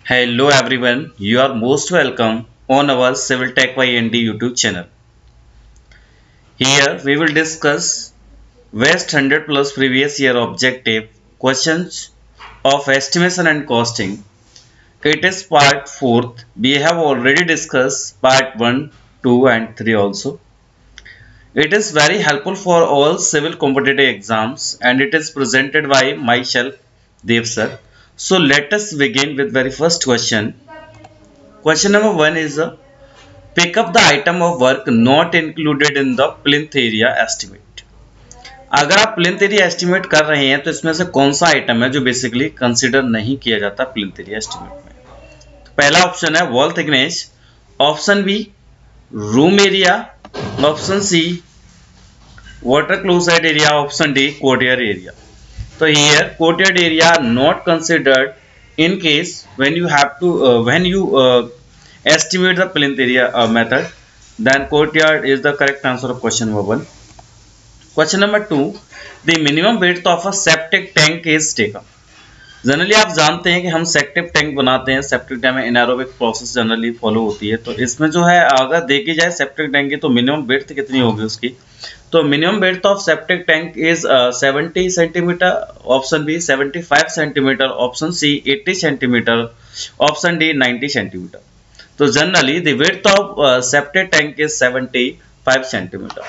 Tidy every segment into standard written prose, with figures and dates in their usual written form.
Hello everyone, you are most welcome on our Civil Tech by ND YouTube channel. Here we will discuss West 100 plus previous year objective questions of estimation and costing. It is part 4th. We have already discussed part 1, 2 and 3 also. It is very helpful for all civil competitive exams and it is presented by myself, Dev sir. So let us begin with very first question. Question number 1 is pick up the item of work not included in the plinth area estimate. अगर आप plinth area estimate कर रहे हैं तो इसमें से कौन सा आइटम है जो बेसिकली कंसीडर नहीं किया जाता प्लिंथ एरिया एस्टिमेट में। तो पहला ऑप्शन है wall thickness, option B room area, option C water closure area, option D courtyard area. तो here courtyard area not considered in case when you estimate the plinth area method, then courtyard is the correct answer of question number 1. Question number 2, the minimum width of a septic tank is taken. Generally आप जानते हैं कि हम septic tank बनाते हैं, septic tank में anaerobic process generally follow होती है। तो इसमें जो है अगर देखी जाए सेप्टिक टैंक की तो मिनिमम विड्थ कितनी होगी उसकी, तो minimum width of septic tank is 70 centimetre, option B 75 centimetre, option C 80 centimetre, option D 90 centimetre. तो generally the width of septic tank is 75 centimetre.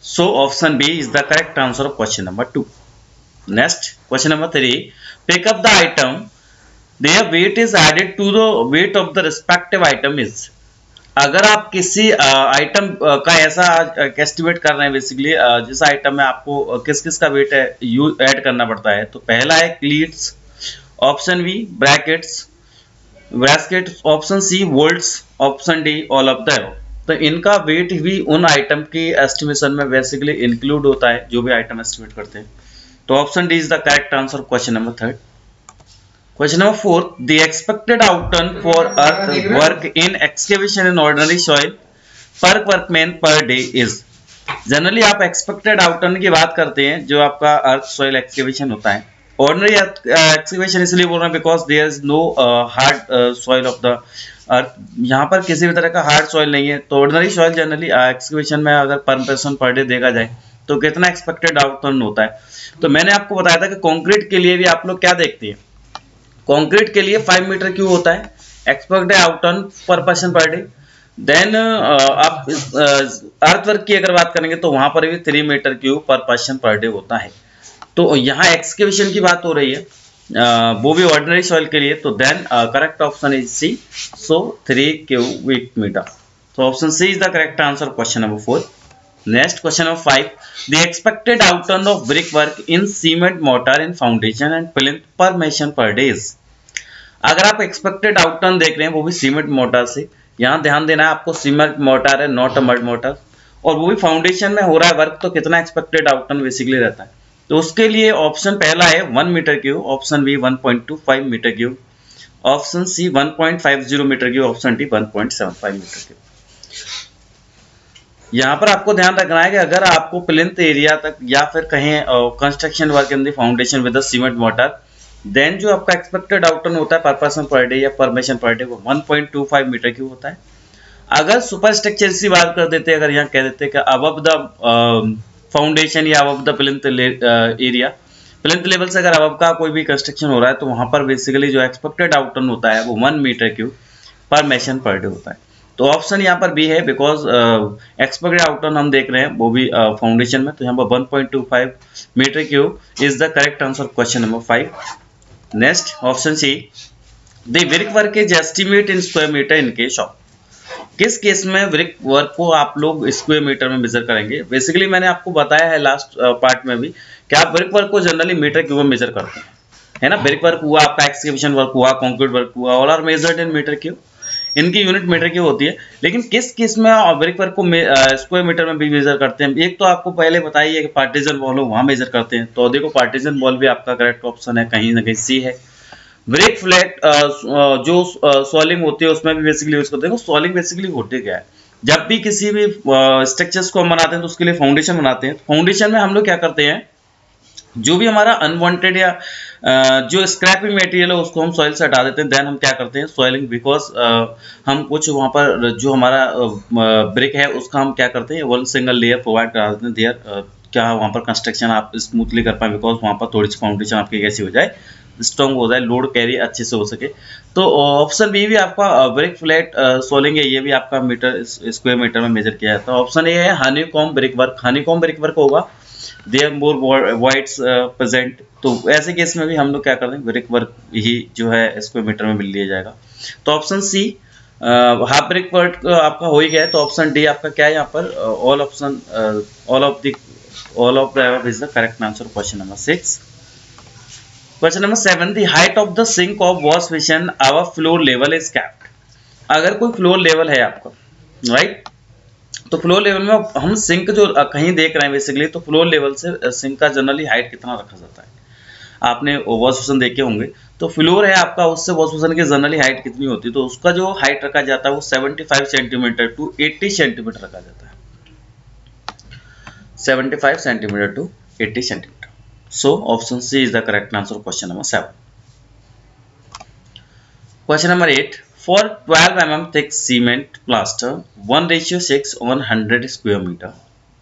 So option B is the correct answer of question number 2. Next, question number 3. Pick up the item. Their weight is added to the weight of the respective item is. अगर आप किसी item का ऐसा estimate कर रहे हैं basically जिस item में आपको किस किस का वेट है ऐड करना पड़ता है, तो पहला है cleats, option B brackets, option C bolts, option D all of the above. तो इनका वेट भी उन आइटम की एस्टिमेशन में बेसिकली इंक्लूड होता है जो भी आइटम एस्टिमेट करते हैं। तो option D is the correct answer question number 3. Question number 4, the expected outturn for earth work in excavation in ordinary soil per workman per day is. Generally आप expected outturn की बात करते हैं जो आपका अर्थ सॉइल एक्सकेवेशन होता है। Ordinary excavation इसलिए बोल रहे हैं because there is no hard soil of the earth, यहाँ पर किसी भी तरह का हार्ड सॉइल नहीं है। तो ऑर्डिनरी सॉइल जनरली एक्सकेवेशन में अगर पर पर्सन पर डे देखा जाए तो कितना एक्सपेक्टेड आउटटर्न होता है। तो मैंने आपको बताया था कि कंक्रीट के लिए भी आप लोग क्या देखते हैं, कंक्रीट के लिए 5 मीटर क्यूब होता है एक्सपेक्टेड आउटटर्न पर पर्सन पर डे। देन आप अर्थवर्क की अगर बात करेंगे तो वहां पर भी 3 मीटर क्यूब पर पर्सन पर डे होता है। तो यहाँ एक्सकेवेशन की बात हो रही है वो भी ऑर्डिनरी सॉइल के लिए। तो then correct option is C, so 3 cubic metre. तो option C is the correct answer question number 4. Next, question number 5. The expected outturn of brickwork in cement mortar in foundation and plinth per meson per day is. अगर आप expected आउटटर्न देख रहे हैं वो भी cement motor से, यहाँ ध्यान देना है आपको सीमेंट मोटर है नॉट अ मड मोटर, और वो भी फाउंडेशन में हो रहा है वर्क, तो कितना एक्सपेक्टेड आउटटर्न बेसिकली रहता है। तो उसके लिए ऑप्शन पहला है 1 metre cube, option B 1.25 metre cube, option C 1.50 metre cube, option D 1.75 metre cube. यहाँ पर आपको ध्यान रखना है कि अगर आपको प्लिंथ एरिया तक या फिर कहीं construction work in the foundation with the cement mortar, then जो आपका एक्सपेक्टेड आउटटर्न होता है पर पर्सन पर डे या पर मेसन पर डे वो 1.25 मीटर क्यूब होता है। अगर सुपर स्ट्रक्चर की बात कर देते हैं, अगर यहाँ कह देते हैं कि अबव द फाउंडेशन या above the plinth area, plinth level से अगर अबव का कोई भी कंस्ट्रक्शन हो रहा है तो वहां पर बेसिकली जो एक्सपेक्टेड आउटटर्न होता है वो 1 मीटर क्यूब पर मेसन पर डे होता है। तो ऑप्शन यहाँ पर बी है बिकॉज एक्सपेक्टेड आउटटर्न हम देख रहे हैं वो भी फाउंडेशन में, तो यहाँ पर 1.25 metre cube is the correct answer question number 5. Next option C, the brick work is estimate in square metre in case of. किस केस में ब्रिक वर्क को आप लोग स्क्वायर मीटर में मेजर करेंगे। बेसिकली मैंने आपको बताया है लास्ट पार्ट में भी कि आप ब्रिक वर्क को जनरली मीटर क्यूब में मेजर करते हैं, है ना। ब्रिक वर्क हुआ, आपका एक्सकेवेशन वर्क हुआ, कंक्रीट वर्क हुआ, all are measured in metre cube, इनकी यूनिट मीटर की होती है। लेकिन किस किस में ब्रिक वर्क को स्क्वायर मीटर में भी मेजर करते हैं। एक तो आपको पहले बताइए कि पार्टीजन वॉल हो वहां मेजर करते हैं, तो देखो पार्टीजन वॉल भी आपका करेक्ट ऑप्शन है, कहीं ना कहीं सी है। ब्रिक फ्लैट जो सॉलिंग होती है उसमें भी बेसिकली यूज करते हैं। सॉलिंग बेसिकली होते क्या है, जब भी किसी भी स्ट्रक्चर्स को हम बनाते हैं तो उसके लिए फाउंडेशन बनाते हैं। फाउंडेशन में हम लोग क्या करते हैं, जो भी हमारा अनवांटेड या जो स्क्रैपिंग मटेरियल है उसको हम सॉइल से हटा देते हैं। देन हम क्या करते हैं सॉइलिंग, बिकॉज हम कुछ वहाँ पर जो हमारा ब्रिक है उसका हम क्या करते हैं वन सिंगल लेयर प्रोवाइड करा देते हैं देयर, क्या वहाँ पर कंस्ट्रक्शन आप स्मूथली कर पाए, बिकॉज वहाँ पर थोड़ी सी फाउंडेशन आपकी कैसी हो जाए, स्ट्रॉन्ग हो जाए, लोड कैरी अच्छे से हो सके। तो ऑप्शन बी भी आपका ब्रिक फ्लैट सोलिंग है, ये भी आपका मीटर स्क्वायर मीटर में मेजर किया जाता है। ऑप्शन ए है honeycomb brick work, honeycomb brick work होगा there are more voids present, तो ऐसे केस में भी हम लोग क्या कर दें ब्रिक वर्क ही जो है स्क्वायर मीटर में मिल लिया जाएगा। तो option C half brick work आपका हो ही गया है। तो ऑप्शन डी आपका क्या है यहाँ पर all option all of the is the correct answer question number 6। Question number 7, the height of the sink of wash basin our floor level is kept. अगर कोई फ्लोर लेवल है आपका, राइट, तो फ्लोर लेवल में हम sink जो कहीं देख रहे हैं बेसिकली, तो फ्लोर लेवल से सिंक का जनरली हाइट कितना रखा जाता है, आपने वॉश बेसिन देखे होंगे। तो फ्लोर है आपका, उससे वॉश बेसिन की जनरली हाइट कितनी होती है, तो उसका जो हाइट रखा जाता है वो 75 सेंटीमीटर टू 80 सेंटीमीटर रखा जाता है, 75 centimetre to 80 centimetre. So option C is the correct answer question number 7। Question number 8. For 12 mm thick cement plaster, 1:6 on 100 square meter,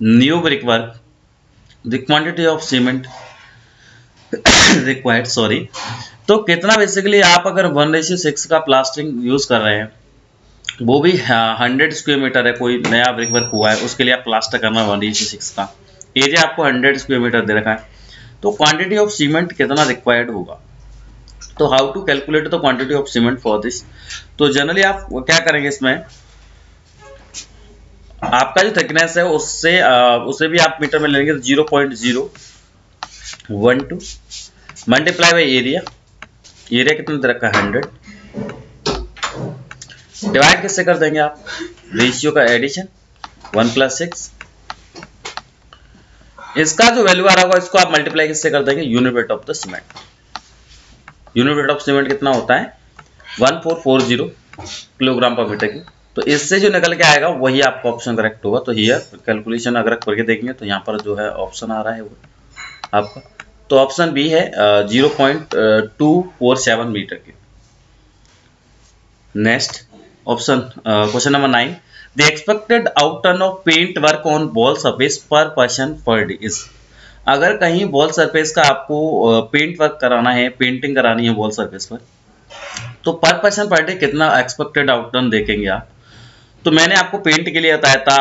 new brickwork, the quantity of cement required, sorry, तो कितना basically आप अगर 1:6 का plastering use कर रहे हैं, वो भी 100 स्क्वायर मीटर है, कोई नया ब्रिकवर्क हुआ है उसके लिए आप प्लास्टर करना 1:6 का, एरिया आपको 100 स्क्वायर मीटर दे रखा है, तो क्वांटिटी ऑफ सीमेंट कितना रिक्वायर्ड होगा। तो how to calculate the quantity of cement for this. तो जनरली आप क्या करेंगे इसमें, आपका जो थिकनेस है उससे उसे भी आप मीटर में लेंगे, तो 0.012 मल्टीप्लाई बाई एरिया, एरिया कितना दे रखा है 100, डिवाइड किससे कर देंगे आप, रेशियो का एडिशन 1+6, इसका जो वैल्यू आ रहा होगा इसको आप मल्टीप्लाई किससे कर देंगे, unit weight of the cement. Unit weight of cement कितना होता है 1440 किलोग्राम पर मीटर की, तो इससे जो निकल के आएगा वही आपका ऑप्शन करेक्ट होगा। तो हियर कैलकुलेशन अगर करके देखेंगे तो यहाँ पर जो है ऑप्शन आ रहा है वो आपका, तो ऑप्शन बी है 0.247 मीटर की। Next option question number 9, the expected outturn of paint work on wall surface per person per day is. अगर कहीं बॉल सरफेस का आपको पेंट वर्क कराना है, पेंटिंग करानी है बॉल सरफेस पर, तो पर पर्सन पर डे कितना एक्सपेक्टेड आउटटर्न देखेंगे आप। तो मैंने आपको पेंट के लिए बताया था,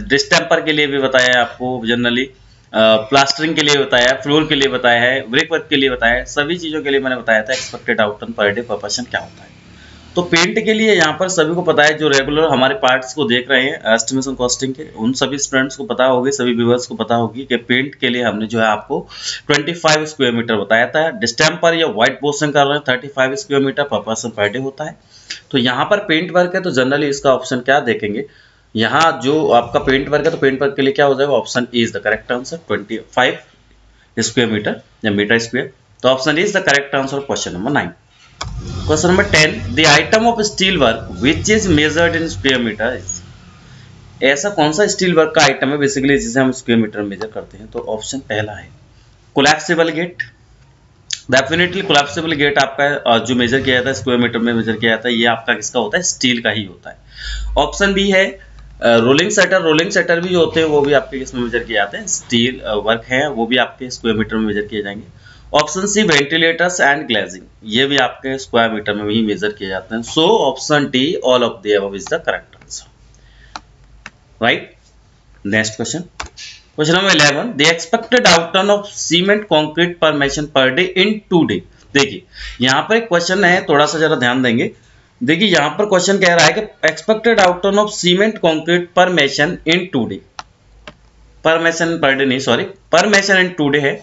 डिस्टेम्पर के लिए भी बताया है आपको, जनरली प्लास्टरिंग के लिए बताया है, फ्लोर के लिए बताया है, ब्रिक वर्क के लिए बताया है, सभी चीज़ों के लिए मैंने बताया था एक्सपेक्टेड आउटटर्न पर डे पर पर्सन क्या होता है। तो पेंट के लिए यहाँ पर सभी को पता है, जो रेगुलर हमारे पार्ट्स को देख रहे हैं एस्टिमेशन कॉस्टिंग के, उन सभी स्टूडेंट्स को पता होगी, सभी व्यूअर्स को पता होगी कि पेंट के लिए हमने जो है आपको 25 स्क्वायर मीटर बताया था। डिस्टेम्पर या व्हाइट वॉशिंग कर रहे हैं 35 स्क्वायर मीटर पर पर्सन पर डे होता है। तो यहाँ पर पेंट वर्क है तो जनरली इसका ऑप्शन क्या देखेंगे, यहाँ जो आपका पेंट वर्क है तो पेंट वर्क के लिए क्या हो जाएगा, option A is the correct answer 25 square metre या मीटर स्क्वायर। तो option A is the correct answer question number 9। Question number 10, the item of steel work which is measured in square metre is. ऐसा कौन सा steel work का item है basically जिसे हम square metre में मेजर करते हैं। तो ऑप्शन पहला है collapsible gate. Definitely collapsible gate आपका जो मेजर किया जाता है स्क्वायर मीटर में मेजर किया जाता है, ये आपका किसका होता है, स्टील का ही होता है। ऑप्शन बी है रोलिंग शटर। रोलिंग शटर भी जो होते हैं वो भी आपके किसमें मेजर किए जाते हैं, स्टील वर्क है, वो भी आपके स्क्वायर मीटर में मेजर किए जाएंगे। Option C ventilators and glazing, ये भी आपके स्क्वायर मीटर में ही मेजर किए जाते हैं। So option D all of the above is the correct answer, right. Next question, question number 11, the expected outturn of cement concrete per mason per day in 2 day. देखिए यहाँ पर एक question है, थोड़ा सा जरा ध्यान देंगे। देखिए यहाँ पर क्वेश्चन कह रहा है कि expected outturn of cement concrete per mason in 2 day, पर मेसन पर डे नहीं, सॉरी, पर मेसन इन 2 डे है।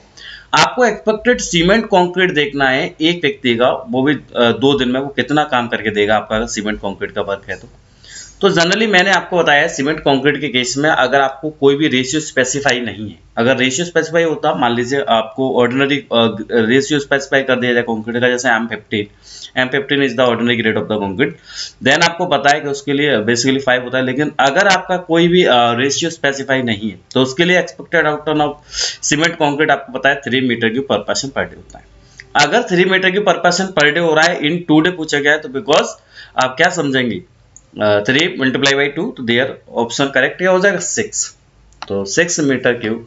आपको एक्सपेक्टेड सीमेंट कंक्रीट देखना है एक व्यक्ति का, वो भी 2 दिन में वो कितना काम करके देगा आपका, अगर सीमेंट कंक्रीट का वर्क है तो जनरली मैंने आपको बताया सीमेंट कंक्रीट के केस में अगर आपको कोई भी रेशियो स्पेसिफाई नहीं है, अगर रेशियो स्पेसिफाई होता, मान लीजिए आपको ऑर्डिनरी रेशियो स्पेसिफाई कर दिया जाए कंक्रीट का, जैसे M15 is the ordinary grade of the concrete, then आपको पता है कि उसके लिए बेसिकली 5 होता है। लेकिन अगर आपका कोई भी रेशियो स्पेसिफाई नहीं है तो उसके लिए expected outturn of cement concrete आपको पता है 3 मीटर क्यूब पर पर्सन पर डे होता है। अगर 3 मीटर क्यूब पर पर्सन पर डे हो रहा है इन 2 डे पूछा गया है, तो बिकॉज आप क्या समझेंगे, 3 मल्टीप्लाई बाई 2, तो देयर ऑप्शन करेक्ट क्या हो जाएगा 6। तो 6 मीटर क्यूब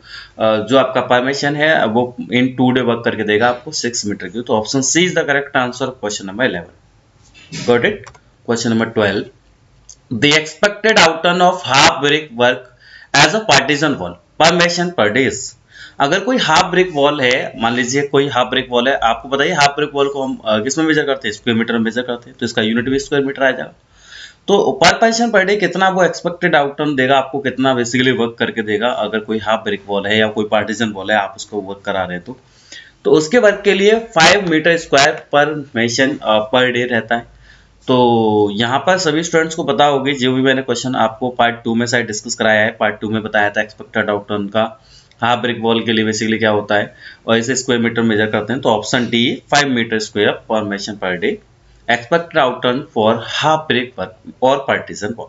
जो आपका परमिशन है वो इन 2 डे वर्क करके देगा आपको 6 मीटर क्यूब। तो option C is the correct answer question number 11। Got it. Question number 12, the expected outturn of half brick work as a partition wall per mason per days. अगर कोई half brick wall है, मान लीजिए कोई half brick wall है, आपको बताइए half brick wall को हम किस में मेजर करते हैं, स्क्वायर मीटर में मेजर करते हैं, तो इसका यूनिट भी स्क्वायर मीटर आ जाएगा। तो पर पर्सन पर डे कितना वो एक्सपेक्टेड आउटटर्न देगा आपको, कितना बेसिकली वर्क करके देगा अगर कोई हाफ ब्रिक वॉल है या कोई पार्टीशन वॉल है आप उसको वर्क करा रहे हैं तो उसके वर्क के लिए 5 मीटर स्क्वायर पर मेसन पर डे रहता है। तो यहाँ पर सभी स्टूडेंट्स को पता होगी, जो भी मैंने क्वेश्चन आपको पार्ट 2 में शायद डिस्कस कराया है, पार्ट 2 में बताया था एक्सपेक्टेड आउटटर्न का हाफ ब्रिक वॉल के लिए बेसिकली क्या होता है और इसे स्क्वायर मीटर मेजर करते हैं। तो ऑप्शन डी 5 मीटर स्क्वायर पर mason per day expected outturn for half brick work or partition wall.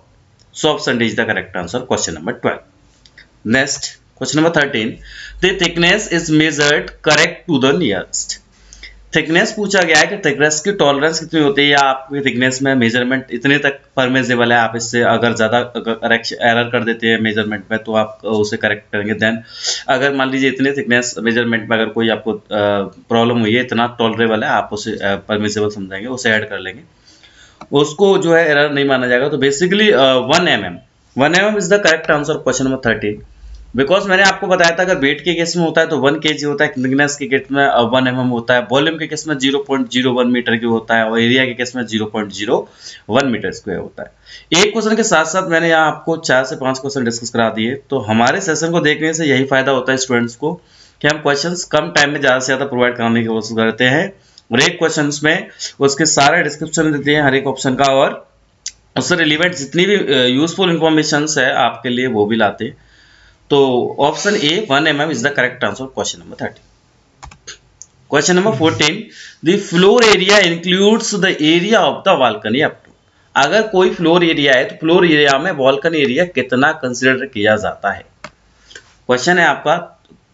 So option D is the correct answer. Question number 12. Next, question number 13. The thickness is measured correct to the nearest. Thickness पूछा गया है कि thickness की tolerance कितनी होती है या आपकी थिकनेस में मेजरमेंट इतने तक परमिसिबल है, आप इससे अगर ज़्यादा एरर कर देते हैं मेजरमेंट में तो आप उसे करेक्ट करेंगे। देन अगर मान लीजिए इतने थिकनेस मेजरमेंट में अगर कोई आपको प्रॉब्लम हुई है, इतना टॉलरेबल है, आप उसे परमिसिबल समझेंगे, उसे ऐड कर लेंगे, उसको जो है एरर नहीं माना जाएगा। तो basically 1 mm is the correct answer question number 13। Because मैंने आपको बताया था अगर वेट के केस में होता है तो 1 kg होता है, थिकनेस के केस में 1 mm होता है, वॉल्यूम के केस में 0.01 मीटर की होता है और एरिया के केस में 0.01 मीटर स्क्वायर होता है। एक क्वेश्चन के साथ साथ मैंने यहाँ आपको 4 से 5 क्वेश्चन डिस्कस करा दिए। तो हमारे सेशन को देखने से यही फायदा होता है स्टूडेंट्स को कि हम क्वेश्चंस कम टाइम में ज़्यादा से ज़्यादा प्रोवाइड कराने की कोशिश करते हैं और एक क्वेश्चन में उसके सारे डिस्क्रिप्शन देते हैं हर एक ऑप्शन का और उससे रिलेवेंट जितनी भी यूजफुल इंफॉर्मेशन है आपके लिए वो भी लाते हैं। तो option A 1 mm is the correct answer question number 13। Question number 14, the floor area includes the area of the balcony up to. अगर कोई फ्लोर एरिया है तो फ्लोर एरिया में बालकनी एरिया कितना कंसीडर किया जाता है। क्वेश्चन है आपका,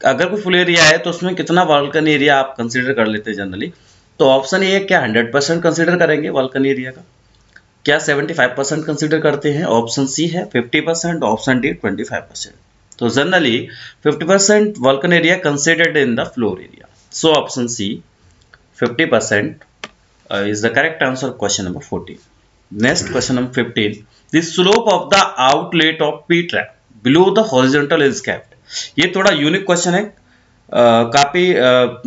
अगर कोई फ्लोर एरिया है तो उसमें कितना बालकनी एरिया आप कंसीडर कर लेते हैं जनरली। तो ऑप्शन ए है क्या 100% कंसीडर करेंगे बालकनी एरिया का, क्या 75% कंसीडर करते हैं, ऑप्शन सी है 50%, ऑप्शन डी 25%। तो generally 50% balcony area considered in the floor area. So option C 50% is the correct answer question number 14. Next question number 15. The slope of the outlet of P trap below the horizontal is kept. ये थोड़ा unique question है, काफी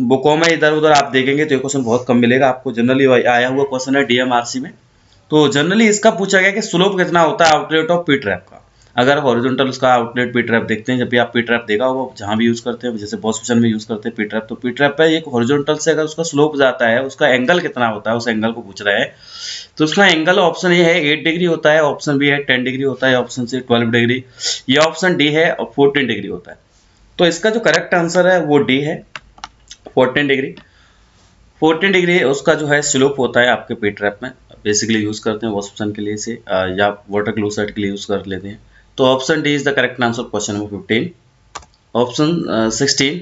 बुकों में इधर उधर आप देखेंगे तो ये क्वेश्चन बहुत कम मिलेगा आपको। जनरली आया हुआ क्वेश्चन है DMRC में। तो जनरली इसका पूछा गया कि स्लोप कितना होता है आउटलेट ऑफ पी ट्रैप का। अगर हॉरिजॉन्टल उसका आउटलेट पी ट्रैप देखते हैं, जब भी आप पी ट्रैप देखा होगा जहां भी यूज करते हैं, जैसे बॉस में यूज करते हैं पी ट्रैप, तो पी ट्रैप पे एक हॉरिजॉन्टल से अगर उसका स्लोप जाता है उसका एंगल कितना होता है, उस एंगल को पूछ रहा है। तो उसका एंगल ऑप्शन ए है 8 डिग्री होता है, ऑप्शन बी है 10 डिग्री होता है, ऑप्शन सी 12 डिग्री, या ऑप्शन डी है 14 डिग्री होता है। तो इसका जो करेक्ट आंसर है वो डी है 14 डिग्री। 14 डिग्री उसका जो है स्लोप होता है आपके पी ट्रैप में। बेसिकली यूज करते हैं वॉश ऑप्शन के लिए से या वाटर ग्लूसाइड के लिए यूज कर लेते हैं। तो option D is the correct answer question number 15। Option 16,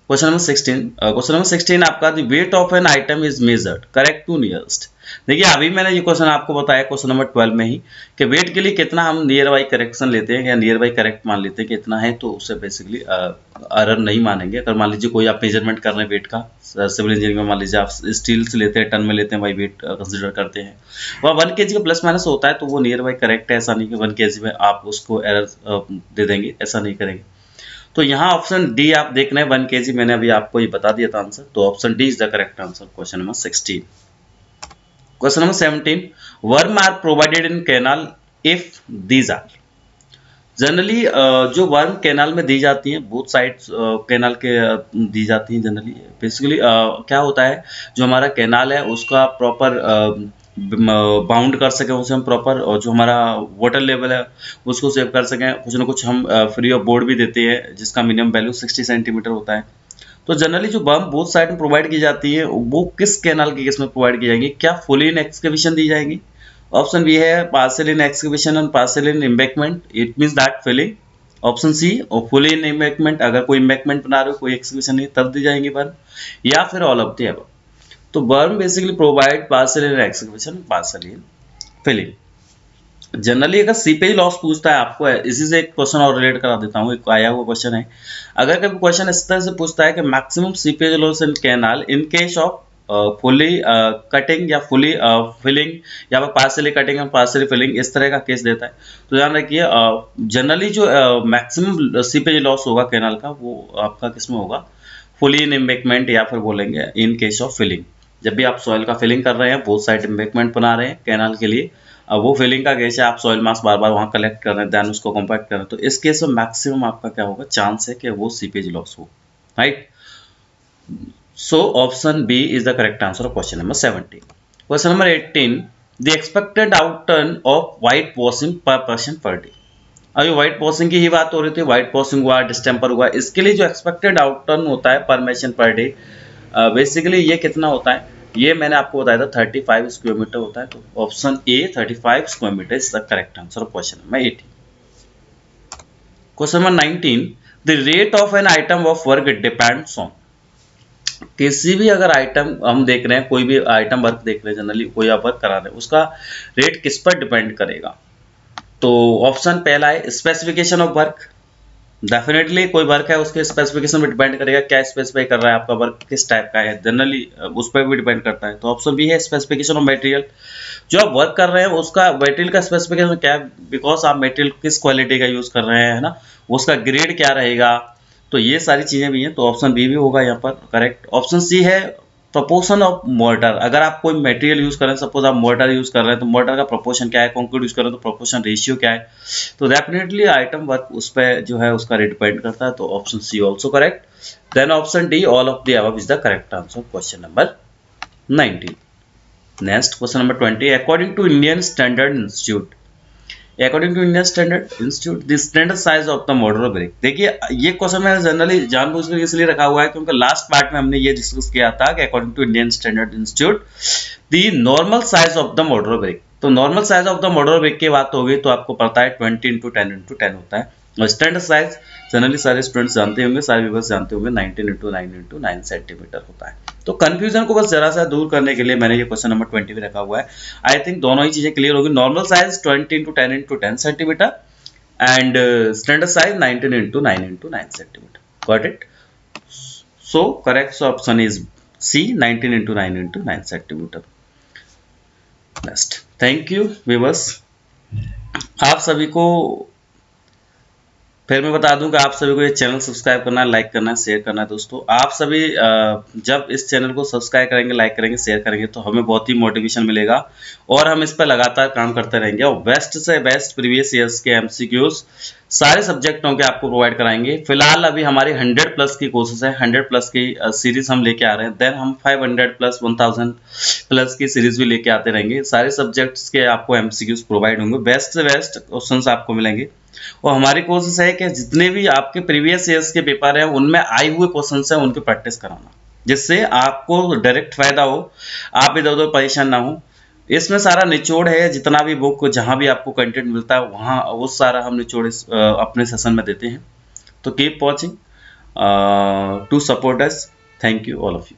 question number 16 आपका the weight of an item is measured correct to nearest. देखिए अभी मैंने ये क्वेश्चन आपको बताया क्वेश्चन नंबर 12 में ही कि वेट के लिए कितना हम नियर बाई करेक्शन लेते हैं या नियर बाई करेक्ट मान लेते हैं कि इतना है, तो उससे बेसिकली एरर नहीं मानेंगे। अगर मान लीजिए कोई आप मेजरमेंट कर रहे हैं वेट का, सिविल इंजीनियरिंग में मान लीजिए आप स्टील से लेते हैं, टन में लेते हैं, भाई वेट कंसिडर करते हैं, वह 1 kg का प्लस माइनस होता है तो वो नियर बाई करेक्ट है। ऐसा नहीं कि 1 kg में आप उसको एरर दे देंगे, ऐसा नहीं करेंगे। तो यहाँ ऑप्शन डी आप देख रहे हैं 1 kg, मैंने अभी आपको ये बता दिया था आंसर। तो option D is the correct answer question number 16। Question number 17, berm are provided in canal if these are. जनरली जो वर्म कैनाल में दी जाती हैं, बोथ साइड्स कैनाल के दी जाती हैं जनरली। बेसिकली क्या होता है, जो हमारा कैनाल है उसका प्रॉपर बाउंड कर सकें उसे हम प्रॉपर, और जो हमारा वाटर लेवल है उसको सेव कर सकें। कुछ ना कुछ हम फ्री ऑफ बोर्ड भी देते हैं जिसका मिनिमम वैल्यू 60 सेंटीमीटर होता है। तो जनरली जो बम बोथ साइड में प्रोवाइड की जाती है वो किस कैनाल के केस में प्रोवाइड की जाएंगी? क्या फुली इन एक्सकेवेशन दी जाएगी? ऑप्शन बी है partial in excavation and partial in embankment, it means that filling. Option C और फुली इन एम्बैंकमेंट, अगर कोई एम्बैंकमेंट बना रहे हो कोई एक्सकेवेशन नहीं तब दी जाएंगी बर्म, या फिर ऑल ऑफ द अबव। तो berm basically provide partial in excavation partial in filling. Generally अगर सीपेज लॉस पूछता है आपको, इसी से एक क्वेश्चन और रिलेट करा देता हूँ, एक आया हुआ क्वेश्चन है। अगर कभी क्वेश्चन इस तरह से पूछता है कि maximum seepage loss in canal in case of fully cutting या फुली फिलिंग या पार्शियली कटिंग और पार्शियली फिलिंग, इस तरह का केस देता है, तो ध्यान रखिए जनरली जो मैक्सिमम सीपेज लॉस होगा कैनाल का वो आपका किस में होगा? फुली इन एम्बैंकमेंट, या फिर बोलेंगे इन केस ऑफ फिलिंग। जब भी आप सॉइल का फिलिंग कर रहे हैं, बोथ साइड एम्बैंकमेंट बना रहे हैं कैनाल के लिए, अब वो फिलिंग का केस है, आप सॉइल मास बार बार वहां कलेक्ट कर रहे हैं, देन उसको कॉम्पैक्ट कर रहे हैं, तो इस केस में मैक्सिमम आपका क्या होगा? चांस है कि वो सीपेज लॉस हो, right. So option B is the correct answer of question number 17। Question number 18, the expected outturn of white washing per person per day. अभी व्हाइट वॉशिंग की ही बात हो रही थी, व्हाइट वॉशिंग हुआ, डिस्टेम्पर हुआ, इसके लिए जो एक्सपेक्टेड आउटटर्न होता है पर पर्सन पर डे, बेसिकली ये कितना होता है? ये मैंने आपको बताया था 35 स्क्वायर मीटर होता है। तो option A 35 square metre is the correct answer of question number 18। Question number 19, the rate of an item of work depends on. किसी भी अगर आइटम हम देख रहे हैं, कोई भी आइटम वर्क देख रहे हैं, जनरली कोई आप वर्क करा रहे हैं, उसका रेट किस पर डिपेंड करेगा? तो ऑप्शन पहला है स्पेसिफिकेशन ऑफ वर्क। डेफिनेटली कोई वर्क है उसके स्पेसिफिकेशन पे डिपेंड करेगा, क्या स्पेसिफाई कर रहा है आपका वर्क, किस टाइप का है, जनरली उस पर भी डिपेंड करता है। तो ऑप्शन बी है स्पेसिफिकेशन ऑफ मटेरियल। जो आप वर्क कर रहे हैं उसका मटेरियल का स्पेसिफिकेशन क्या है, बिकॉज आप मटेरियल किस क्वालिटी का यूज कर रहे हैं, है ना, उसका ग्रेड क्या रहेगा, तो ये सारी चीजें भी हैं। तो ऑप्शन बी भी होगा यहाँ पर करेक्ट। ऑप्शन सी है प्रोपोर्शन ऑफ मोर्टर। अगर आप कोई मटेरियल यूज कर रहे हैं, सपोज आप मोर्टर यूज कर रहे हैं, तो मोर्टर का प्रोपोर्शन क्या है, कंक्रीट यूज कर रहे हैं तो प्रोपोर्शन रेशियो क्या है, तो डेफिनेटली आइटम वर्क उस पर जो है उसका रेट डिपेंड करता है। तो option C also correct. Then option D all of the above is the correct answer question number 19। Next question number 20, according to Indian standard institute, according to Indian standard institute the standard size of the modular brick. देखिए ये question मैंने generally जानबूझकर इसलिए रखा हुआ है क्योंकि last part में हमने ये डिस्कस किया था कि according to Indian standard institute the normal size of the modular brick. तो normal size of the modular brick की बात होगी तो आपको पता है 20x10x10 होता है, और स्टैंडर्ड साइज जनरली सारे स्टूडेंट्स जानते होंगे, सारे व्यूअर्स जानते होंगे, 19x9x9 सेंटीमीटर होता है। तो कंफ्यूजन को बस जरा सा दूर करने के लिए मैंने ये क्वेश्चन नंबर 20 भी रखा हुआ है। आई थिंक दोनों ही चीजें क्लियर होगी। Normal size 20x10x10 centimetre and standard size 19x9x9 centimetre. Got it? So correct option is C 19x9x9 centimetre. Next, thank you viewers. आप सभी को फिर मैं बता दूं कि आप सभी को ये चैनल सब्सक्राइब करना है, लाइक करना है, शेयर करना है। दोस्तों आप सभी जब इस चैनल को सब्सक्राइब करेंगे, लाइक करेंगे, शेयर करेंगे तो हमें बहुत ही मोटिवेशन मिलेगा और हम इस पर लगातार काम करते रहेंगे और बेस्ट से बेस्ट प्रीवियस ईयर्स के एमसीक्यूज सारे सब्जेक्टों के आपको प्रोवाइड कराएंगे। फिलहाल अभी हमारी 100 प्लस की कोर्सेज है, 100 प्लस की सीरीज हम लेके आ रहे हैं, देन हम 500 प्लस 1000 प्लस की सीरीज भी लेके आते रहेंगे। सारे सब्जेक्ट्स के आपको एमसीक्यूज प्रोवाइड होंगे, बेस्ट से बेस्ट क्वेश्चंस आपको मिलेंगे। और हमारी कोशिश है कि जितने भी आपके प्रीवियस ईयर्स के पेपर हैं उनमें आए हुए क्वेश्चंस हैं उनकी प्रैक्टिस कराना, जिससे आपको डायरेक्ट फायदा हो, आप इधर उधर परेशान ना हो। इसमें सारा निचोड़ है, जितना भी बुक जहां भी आपको कंटेंट मिलता है वहां वो सारा हम निचोड़ अपने सेशन में देते हैं। तो keep watching to support us. Thank you all of you.